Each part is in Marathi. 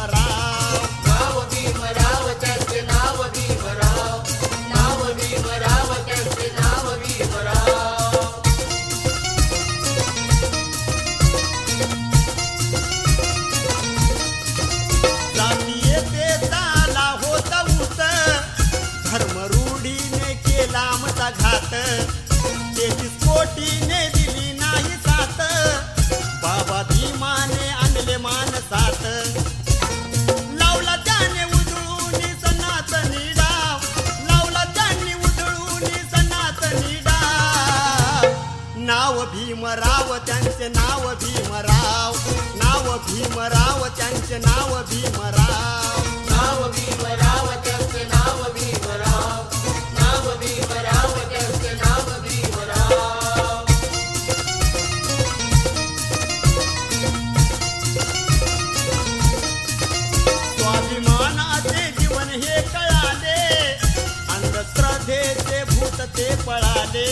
भीमराव. नाव भीमराव त्यांचे नाव भीमराव. नाव भीमराव त्यांचे नाव भीमराव. जातीयतेचा होता ऊत, धर्मरूढीने केला आमचा घात. 33 कोटीने दिली नाही साथ, बाबा भीमाने आणले मानसात. लावला त्याने उधळून सनातनी डाव, लावला त्यांनी उधळून सनातनी डाव. नाव भीमराव त्यांचे नाव भीमराव. नाव भीमराव त्यांचे नाव भीमराव. नाव भीमराव त्यांचे नाव भीमराव. नाव भीमराव त्यांचे नाव भीमराव. स्वाभिमानाचे जीवन हे कळाले, अंधश्रद्धेचे भूत ते पळाले.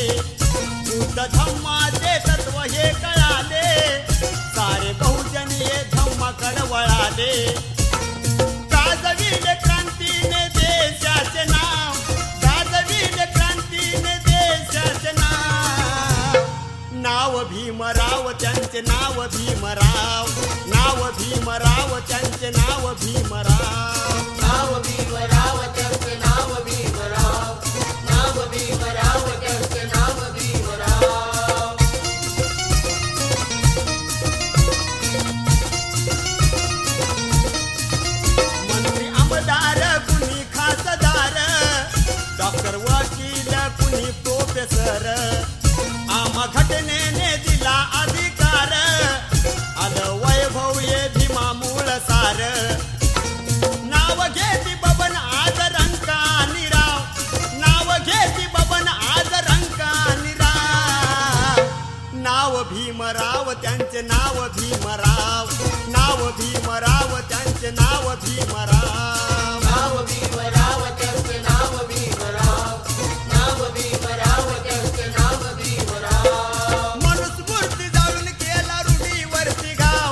बुद्ध धम्माचे तत्व हे कळाले, सारे बहुजन हे धम्माकडे वळाले. गाजविले क्रांतीने देशाचे नाव, गाजविले क्रांतीने देशाचे नाव. नाव भीमराव त्यांचे नाव भीमराव. नाव भीमराव त्यांचे नाव भीमराव. नाव भीमराव त्यांचे नाव भीमराव. नाव भीमराव त्यांचे नाव भीमराव. मंत्री आमदार कुणी खासदार, डॉक्टर वकील कुणी प्रोफेसर. आम्हा घटनेने दिला अधिकार, आलं वैभव ये भीमा मूळ सार. नाव घेती बबन आज रंकानी राव, नाव घेती बबन आज रंकानी राव. नाव भीमराव त्यांचे नाव भीमराव. नाव भीमराव त्यांचे नाव भीमराव. नाव भीमराव त्यांचे नाव भीमराव. नाव भीमराव त्यांचे नाव भीमराव. मनुस्मृती जाळून केला रूढीवरती घाव,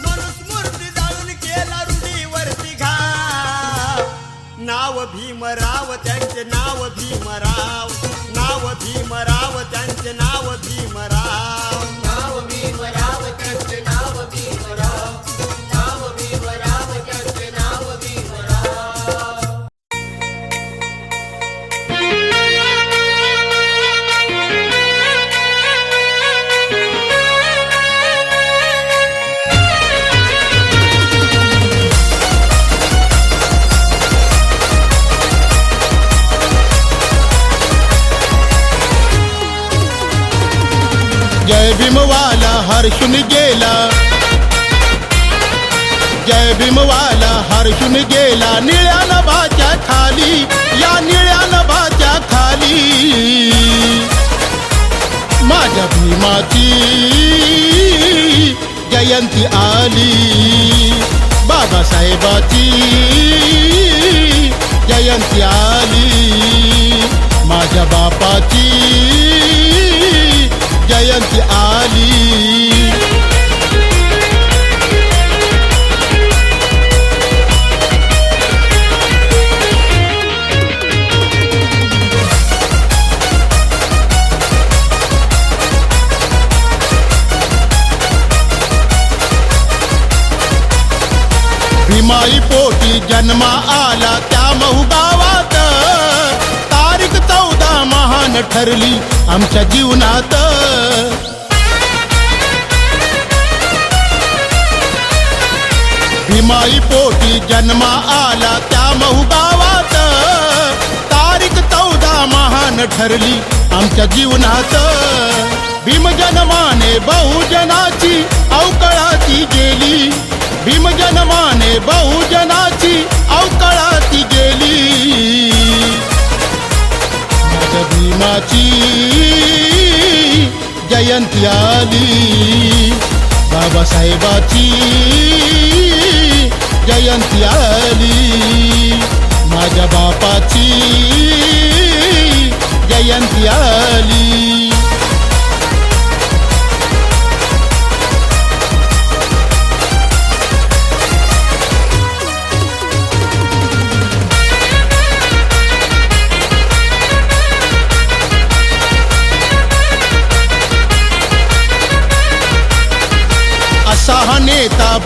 मनुस्मृती जाळून केला रूढीवरती घाव. नाव भीमराव त्यांचे नाव भीमराव. नाव भीमराव त्यांचे नाव भीमराव. नाव भीमराव त्यांचे नाव भीमराव. नाव भीमराव त्यांचे नाव भीमराव. जय भीमवाला हर्षून गेला, जय भीमवाला हर्षून गेला. निळ्या नभाच्या खाली, या निळ्या नभाच्या खाली. माझ्या भीमाची जयंती आली, बाबासाहेबाची जयंती आली. माझ्या बापाची जयंती आली. भीमाई पोटी जन्मा आला त्या महू गावात. तारीख 14 महान ठरली आमच्या जीवनात. भीमाई पोटी जन्मा आला त्या महू गावात. तारीख 14 महान ठरली आमच्या जीवनात. भीमजन्माने बहुजनाची अवकळाती गेली, भीमजन्माने बहुजनाची अवकळाती गेली. माझ्या भीमाची जयंती आली, बाबासाहेबाची जयंती आली. माझ्या बापाची जयंती आली.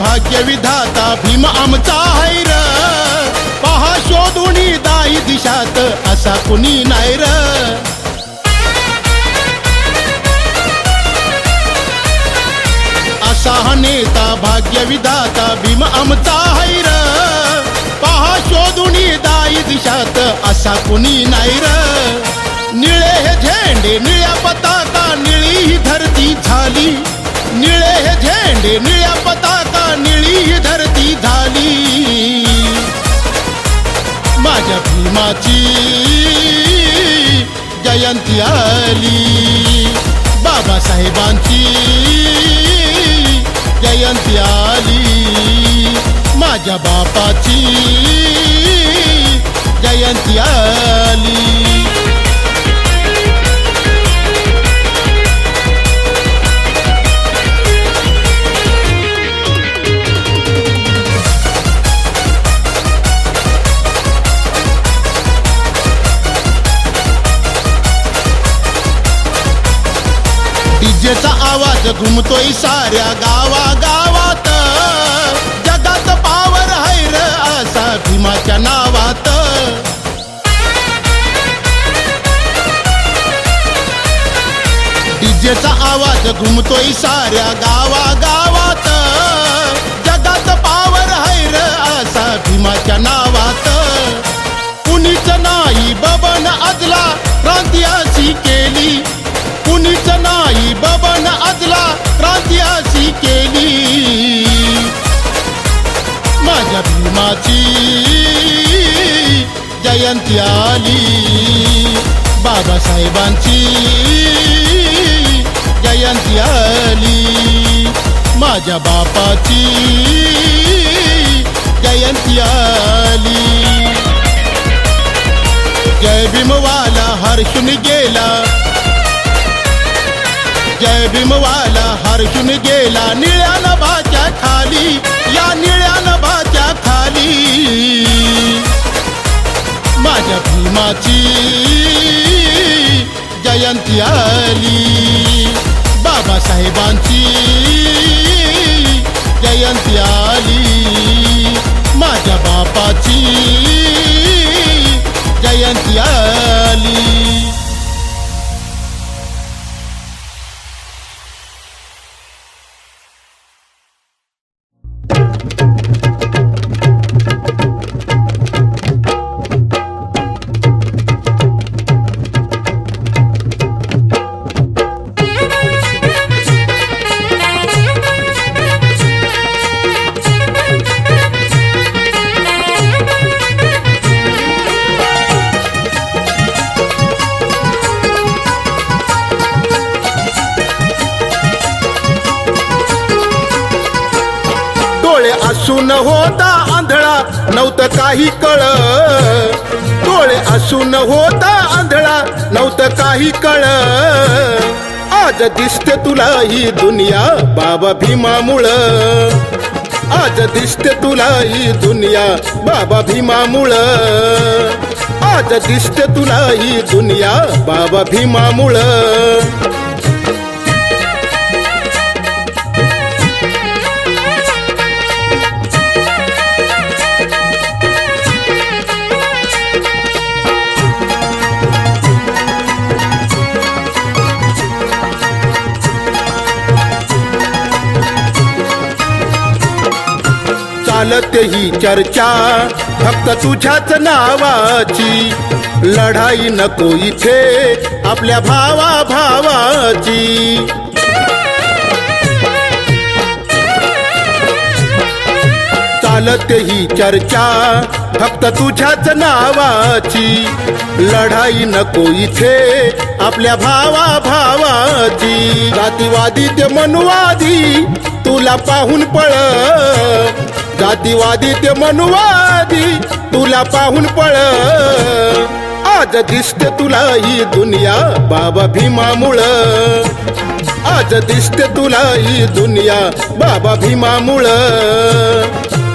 भाग्यविधाता भीम आमचा हैर, पहा शोधून दाई दिशात असा कुणी नाही र. असा हा नेता भाग्यविधाता भीम आमचा हैर, पहा शोधून दाई दिशात असा कुणी नाही र. निळे हे झेंडे निळ्या पताका निळी ही धरती झाली, निळे हे झेंडे निळ्या पताका निळी ही धरती झाली. माझ्या भीमाची जयंती आली, बाबासाहेबांची जयंती आली, माझ्या बापाची जयंती आली. डीजेचा आवाज घुमतोय साऱ्या गावागावात, जगात पावर हैर असा भीमाच्या नावात. डीजेचा आवाज घुमतोय साऱ्या गावागावात, जगात पावर हैर असा भीमाच्या नावात. कुणीच नाही बबन अजला क्रांती अशी केली, कुणीच नाही बबन अजला क्रांती अशी केली. माझ्या भीमाची जयंती आली, बाबासाहेबांची जयंती आली, माझ्या बापाची जयंती आली. जय भीमवाला हर्षून गेला, जय भीमवाला हर्षून गेला निळ्या नभाच्या खाली, या निळ्या नभाच्या खाली. माझ्या भीमाची जयंती आली, बाबासाहेबांची जयंती आली, माझ्या बापाची जयंती आली. असून होता आंधळा नव्हतं काही कळ, डोळे असून होता आंधळा नव्हतं काही कळ. आज दिसते तुला ही दुनिया बाबा भीमामुळं, आज दिसते तुला ही दुनिया बाबा भीमामुळं, आज दिसते तुला ही दुनिया बाबा भीमामुळं. चालते ही चर्चा फक्त तुझ्याच नावाची, लढाई नको इथे आपल्या भावा भावाची. चालते ही चर्चा फक्त तुझ्याच नावाची, लढाई नको इथे आपल्या भावा भावाची. जातीवादी ते मनुवादी तुला पाहून पळ, जातीवादी ते मनुवादी तुला पाहून पळ. आज दिसते तुला ही दुनिया बाबा भीमामुळं, आज दिसते तुला ही दुनिया बाबा भीमामुळं,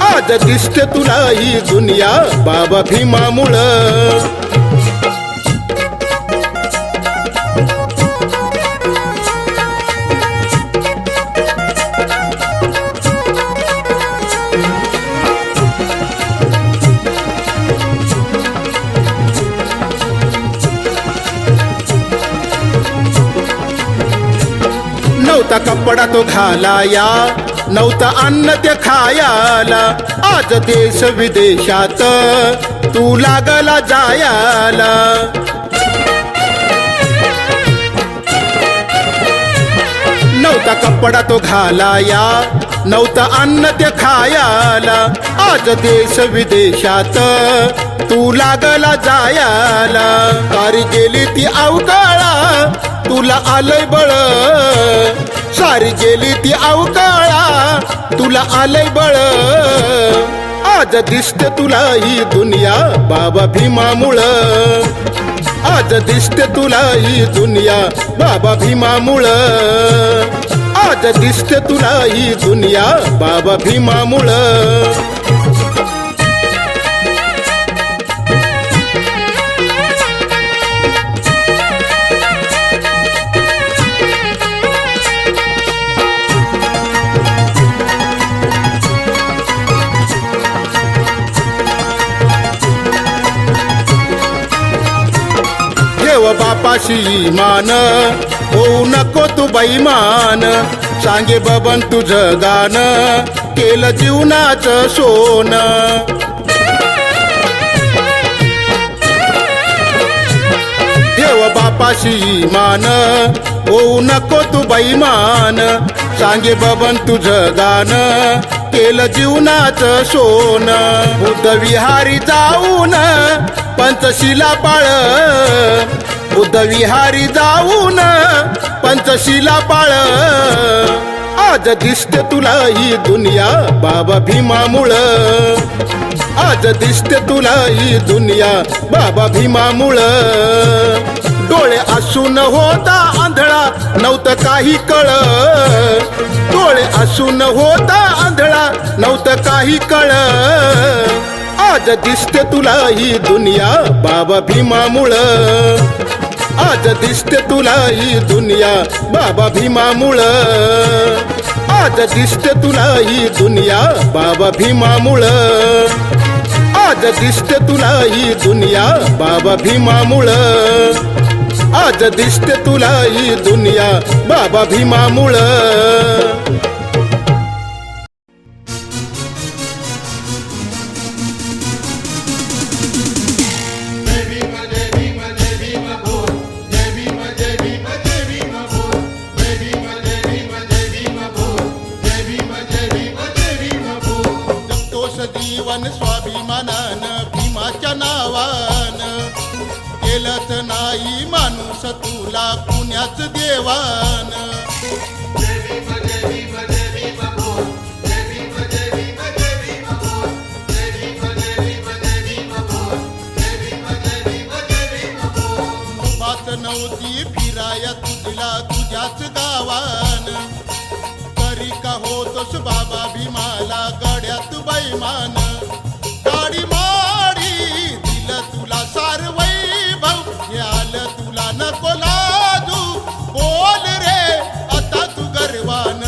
आज दिसते तुला ही दुनिया बाबा भीमामुळं. नव्हता कपडा तो घालाया, नव्हता अन्न ते खायाला. आज देश विदेशात तू लागला जायाला. नव्हता कपडा तो घालाया, नव्हता अन्न ते खायाला. आज देश विदेशात तू लागला जायाला. सारी गेली ती अवकाळा, तुला आलंय बळ. सारी गेली ती अवकाळा, तुला आलंय बळ. आज दिसते तुला ही दुनिया बाबा भीमामुळं. आज दिसते तुला ही दुनिया बाबा भीमामुळं. आज दिसते तुला ही दुनिया बाबा भीमामुळं. ठेव बापाशी मान, होऊ नको तू बैमान. सांगे बबन तुझं गाणं, केलं जीवनाचं सोनं. ठेव बापाशी मान, होऊ नको तू बैमान. सांगे बबन तुझं गाणं, केलं जीवनाचं सोनं. बुद्धविहारी जाऊन पंचशिला पाळ. बुद्धविहारी जाऊन पंचशिला पाळ. आज दिसते तुला ही दुनिया बाबा भीमामुळं. आज दिसते तुला ही दुनिया बाबा भीमामुळं. डोळे असून होता आंधळा, नव्हतं काही कळ. डोळे असून होता आंधळा, नव्हतं काही कळ. आज दिसते तुला ही दुनिया बाबा भीमामुळं. आज दिसते तुला ही दुनिया बाबा भीमामुळं. आज दिसते तुला ही दुनिया बाबा भीमामुळं. आज दिसते तुला ही दुनिया बाबा भीमामुळं. आज दिसते तुला ही दुनिया बाबा भीमामुळं. जीवन स्वाभिमानानं भीमाच्या नावानं. केलंच नाही माणूस तुला पुण्याच देवानं. बात नव्हती फिराया तुझला तुझ्याच गावानं. तरी का होतोस बाबा भीमाला गड्यात बैमान. गाडी माडी दिलं तुला सार वैभव, हे आलं तुला नको लाजू. बोल रे आता तू गर्वान.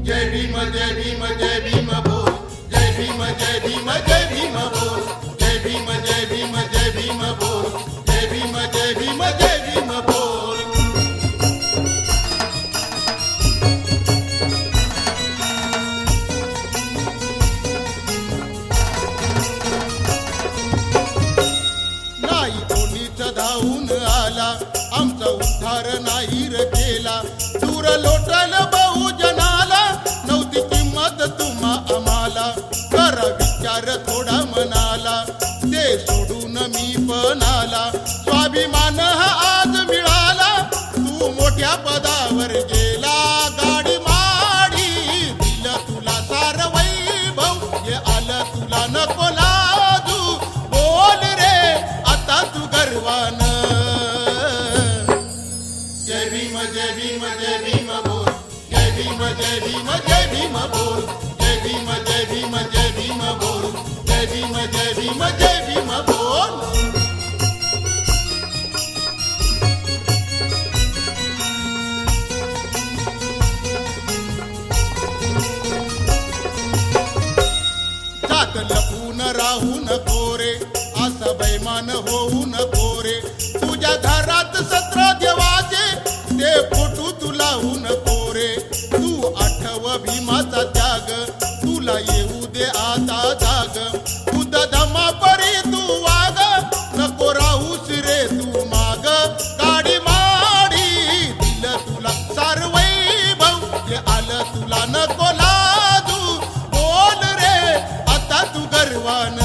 जय भीम जय भीम जय भीम बोल. जय भीम जय भीम जय भीम बोल. जय भीम जय भीम जय भीम बोल. जय भीम जय भीम जय भीम बोल. नाही कोणीच धावून आला, आमचा उद्धार नाही रे केला. दूर लोटल बहुजनाला, नव्हती किंमत तुम्हा आम्हाला. करा विचार थोडा मनाला, ते सोडून मी पण आला. स्वाभिमान हा आज मिळाला, तू मोठ्या पदावर गेला. गाडी माडी दिलं तुला सार वैभव, हे आलं तुला नको लाजू. बोल रे आता तू गर्वान. जय भीम जय भीम जय भीम बोल. जय भीम जय भीम जय भीम बोल. जय भीम जय भीम जय भीम बोल. जय भीम जय भीम जय भीम बोल. जात लपून राहू नको रे, असं बैमान होऊ नको रे. तुझ्या घरात 17 देवाचे, ते फोटू तुला नको रे, तू आठव भीमाचा त्याग, तुला येऊ दे आता जाग, खुद धमा परी तू वाग, नको राहूस रे तू माग, गाडी माडी दिलं तुला सार वैभव, ते आलं तुला नको लाजू, बोल रे आता तू गर्वान,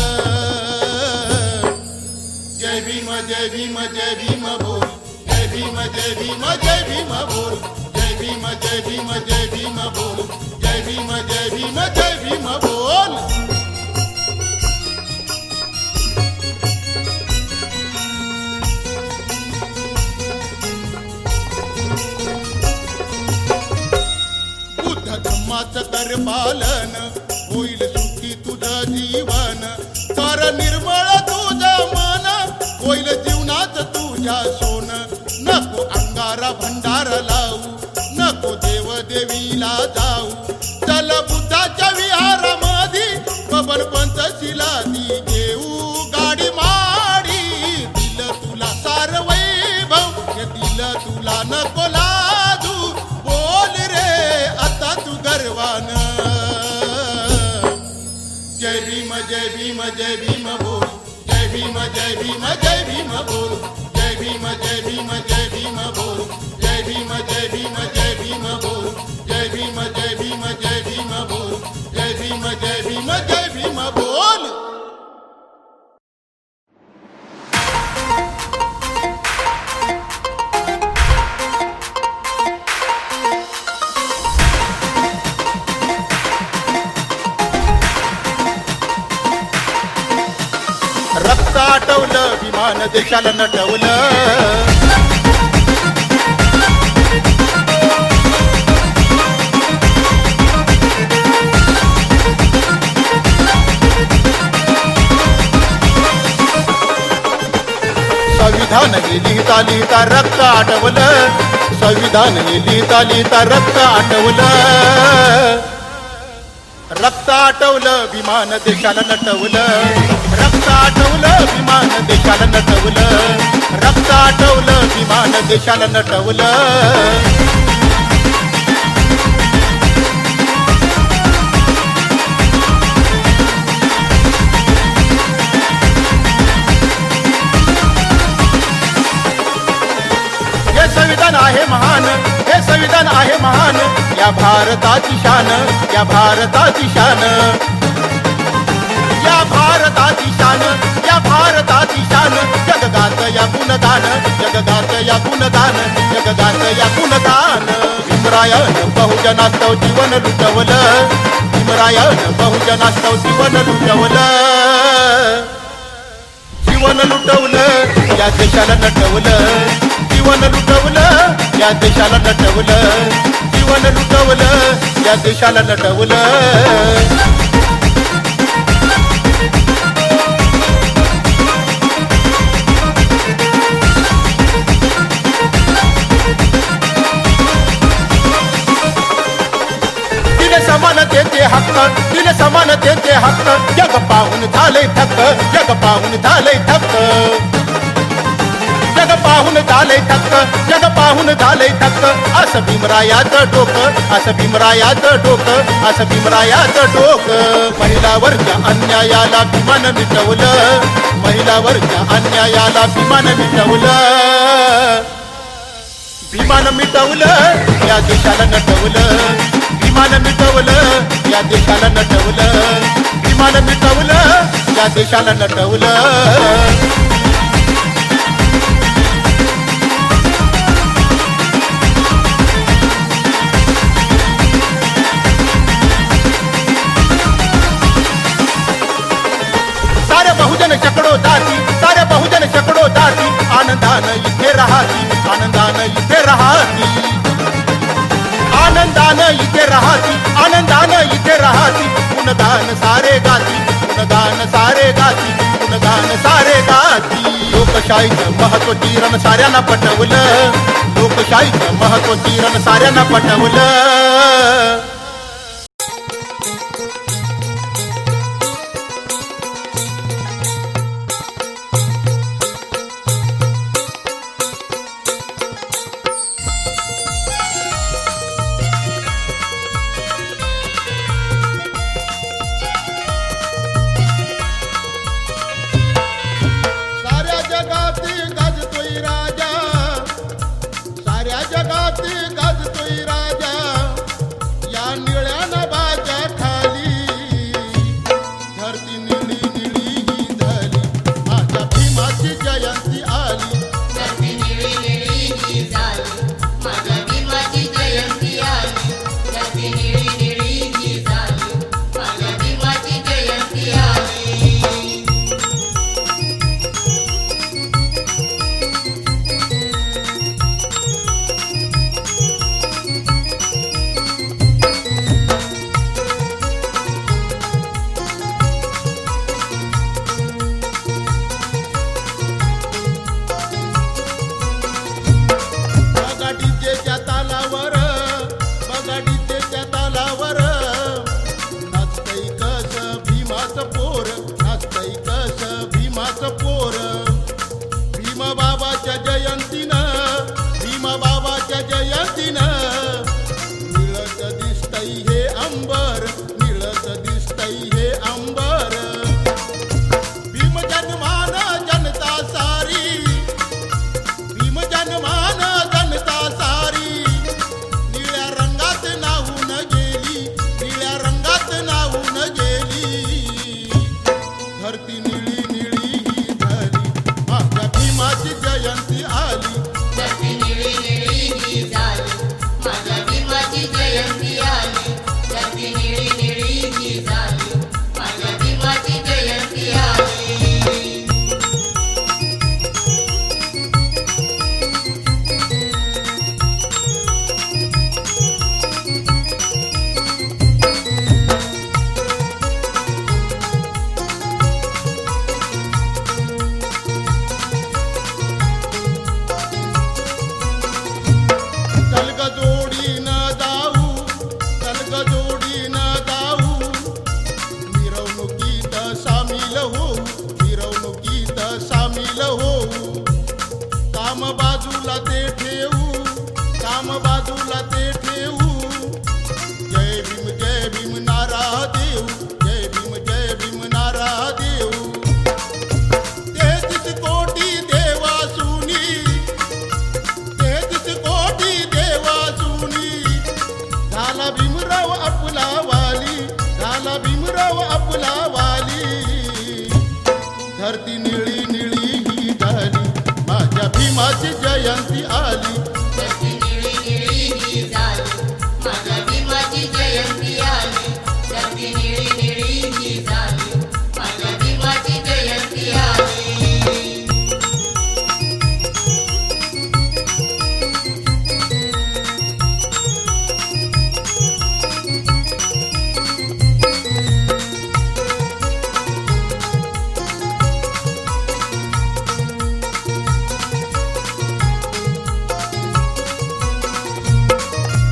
जय भीम जय भीम जय भीम बोल, जय भीम जय भीम जय भीम बोल, जय भीम जय भीम जय भीम बोल, जय भीम जय भीम जय भीम बोल. बुद्ध धम्माचं कर पालन, होईल सुखी तुझं जीवन, कर निर्मळ तुझं मन, होईल जीवनात तुझ्या सोन, नको अंगारा भंडार लावू, नको देव देवीला जाऊ, चल बुद्धाच्या विहारामध्ये बबन पंचशिला ती घेऊ, गाडी माडी दिलं तुला सार वैभव, हे दिलं तुला नको लाजू, बोल रे आता तू गर्वान, जय भीम जय भीम जय भीम बोल, जय भीम जय भीम जय भीम बोल, जय भीम जय भीम जय भीम बोल, जय भीम जय भीम जय भीम बोल, जय भीम जय भीम जय भीम बोल, जय भीम जय भीम जय भीम बोल. रक्त आटवलं विमान देशाला नटवलं, संविधान हे लिहिता लिहिता रक्त आटवलं, संविधान हे लिहिता लिहिता रक्त आटवलं, रक्त आटवलं विमान देशाला नटवलं, रक्त आटवलं विमान देशाला नटवलं, रक्त आटवलं विमान देशाला नटवलं. हे संविधान आहे महान, हे संविधान आहे महान, या भारताची शान, या भारताची शान, या भारताची शान, या भारताची शान, जगगात या गुणगान, जगगात या गुणगान, जगगात या गुणगान. भीमरायानं बहुजनास्तव जीवन लुटवलं, भीमरायानं बहुजनास्तव जीवन लुटवलं, जीवन लुटवलं या देशाला नटवलं, जीवन लुटवलं या देशाला नटवलं, जीवन लुटवलं या देशाला नटवलं. समानतेचे हक्क, दिले समानतेचे हक्क, जग पाहून झाले थक्क, जग पाहून झाले थक्क, जग पाहून झाले थक्क, जग पाहून झाले थक्क, असं भीमरायाचं डोकं, असं भीमरायाचं डोकं, असं भीमरायाचं डोकं. महिलावरच्या अन्यायाला भीमानं मिटवलं, महिलावरच्या अन्यायाला भीमानं मिटवलं, भीमानं मिटवलं या देशाला नटवलं, भीमानं मिटवलं या देशाला नटवलं, भीमानं मिटवलं या देशाला नटवलं. सारे बहुजन शेकडो जाती, सारे बहुजन शेकडो जाती, आनंदानं इथे राहती, आनंदानं इथे राहती, आनंदानं इथे राहती, आनंदानं इथे राहती, गुणगान सारे गाती, गुणगान सारे गाती, गुणगान सारे गाती. लोकशाहीचं महत्व किरण साऱ्यांना पटवलं, लोकशाहीचं महत्व किरण साऱ्यांना पटवलं. सामील होऊ. काम बाजूला ते ठेवू, काम बाजूला ते ठेवू. जय भीम नारा देऊ, जय भीम नारा देऊ. 33 कोटी देवासुनी, 33 कोटी देवासुनी. झाला भीमराव आपला वाली, झाला भीमराव आपला वाली. धरती निळी निळी ही झाली, माझ्या भीमाची जयंती आली. धरती निळी निळी ही झाली, माझ्या भीमाची जयंती आली. धरती निळी निळी ही झाली, माझ्या भीमाची जयंती आली.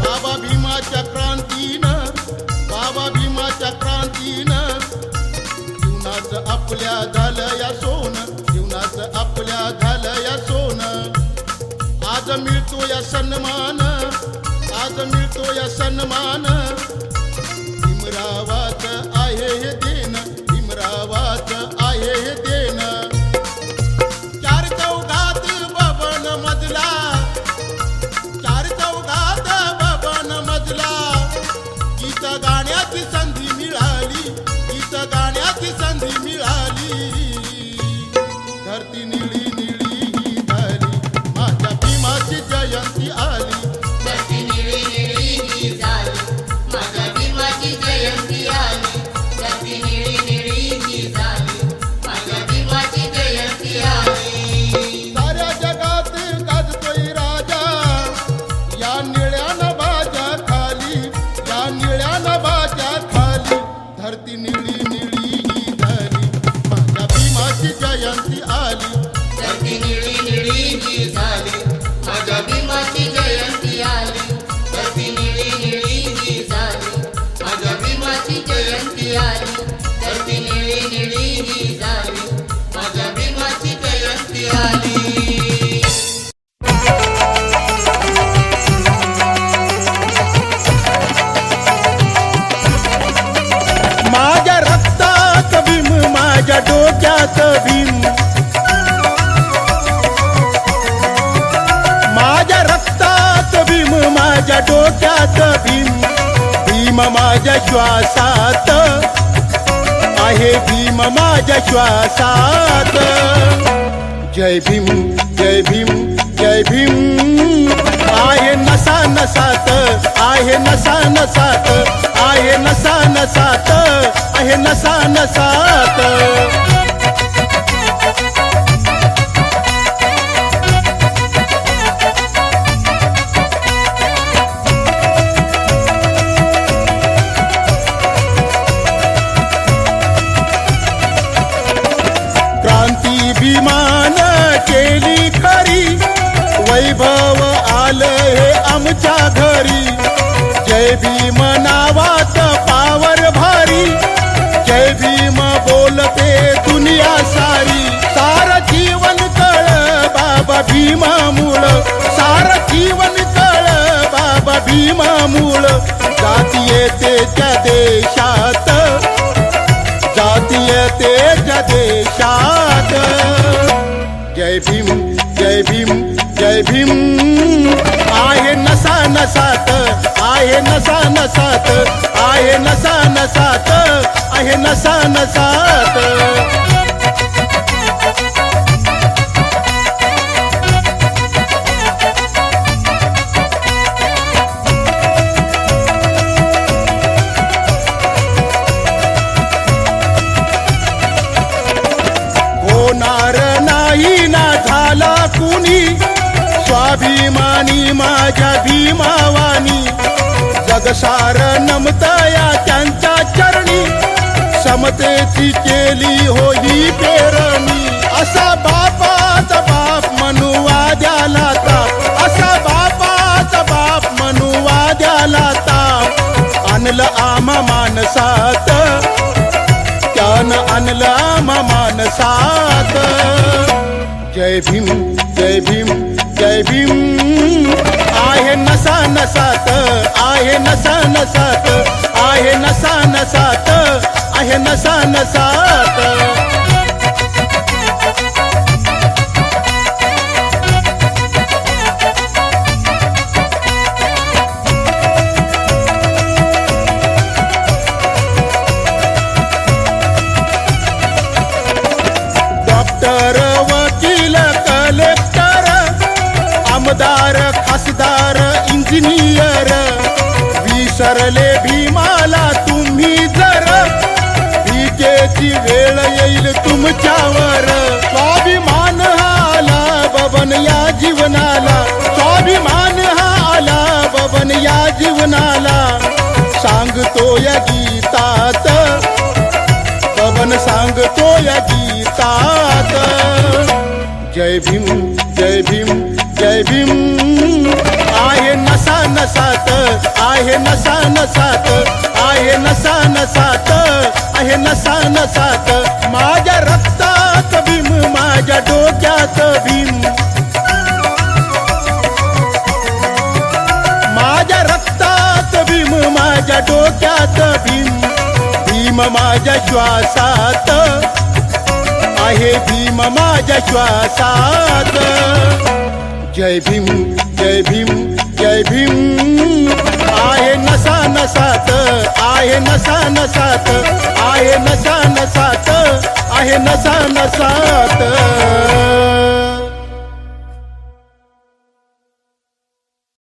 बाबा भीमाच्या क्रांतीनं, बाबा भीमाच्या क्रांतीनं जीवनाचं आपल्या झालं या सोनं, जीवनाचं आपल्या झालं या सोनं. आज मिळतो या सन्मान, आज मिळतो या सन्मान. भीमरावाचं आहे हे देणं, भीमरावाचं आहे हे देणं. चार चौघात बबन मजला, चार चौघात बबन मजला. गीत गाण्याची संधी मिळाली, गीत गाण्याची संधी मिळाली. धरती निळी निळी ही झाली, माझ्या भीमाची जयंती आली. धरती निळी निळी ही झाली, माझ्या भीमाची जयंती आली. धरती निळी निळी ही झाली, माझ्या भीमाची जयंती आली. साऱ्या जगात गाजतोय राजा, या निळ्या नभाच्या खाली, या निळ्या नभाच्या खाली. धरती निळी निळी ही झाली, माझ्या भीमाची जयंती आली. धरती निळी निळी ही झाली, माझ्या भीमाची जयंती आली. धरती निळी निळी ही झाली, माझ्या भीमाची जयंती आली. धरती निळी निळी ही झाली, माझ्या भीमाची जयंती आली. माझ्या रक्तात भीम, माझ्या डोक्यात भीम. माझ्या रक्तात भीम, माझ्या डोक्यात भीम. भीम माझ्या श्वासात आहे, भीम माझ्या श्वासात. जय भीम, जय भीम, जय भीम. आहे नसा नसात, आहे नसा नसात, आहे नसा नसात, आहे नसा नसात. क्रांती भीमान केली खरी, वैभव आलं हे आमच्या घरी. जय भीम नावात पावर भारी, जय भीम बोलते दुनिया सारी. सार जीवन कळ बाबा भीमामुळ, सार जीवन कळ बाबा भीमामुळ. जातीयतेच्या देशात, जातीयतेच्या देशात. जय भीम, जय भीम, जय भीम. आहे नसा नसात, आहे नसा नसात, आहे नसा नसात, आहे नसा नसात. होणार नाही ना झाला कुणी, स्वाभिमानी माझ्या भीमावानी. जगसार नमतया त्यांच्या चरणी, समतेची केली हो ही पेरणी. असा बापाचा बाप मनुवाद्याला ताप, असा बापाचा बाप मनुवाद्याला ताप. आणलं आम्हा मानसात, त्यानं आणलं आम्हा मानसात. जय भीम जय भीम जय भीम आहे नसा नसात आहे नसा नसात आहे नसा नसात आहे नसा नसात डॉक्टर वकील कलेक्टर आमदार खासदार इंजिनियर विसरले भीमाला तुम्ही जर भीकेची वेळ येईल तुमच्यावर स्वाभिमान हा आला बबन या जीवनाला स्वाभिमान हा आला बबन या जीवनाला सांगतो या गीतात बबन सांगतो या गीतात जय भीम जय भीम जय भीम आहे नसा नसात आहे नसा नसात आहे नसा नसात आहे नसा नसात माझ्या रक्तात भीम माझ्या डोक्यात भीम माझ्या रक्तात भीम माझ्या डोक्यात भीम भीम माझ्या श्वासात आहे भीम माझ्या श्वासात जय भीम जय भीम जय भीम आहे नसा नसात आहे नसा नसात आहे नसा नसात आहे नसा नसात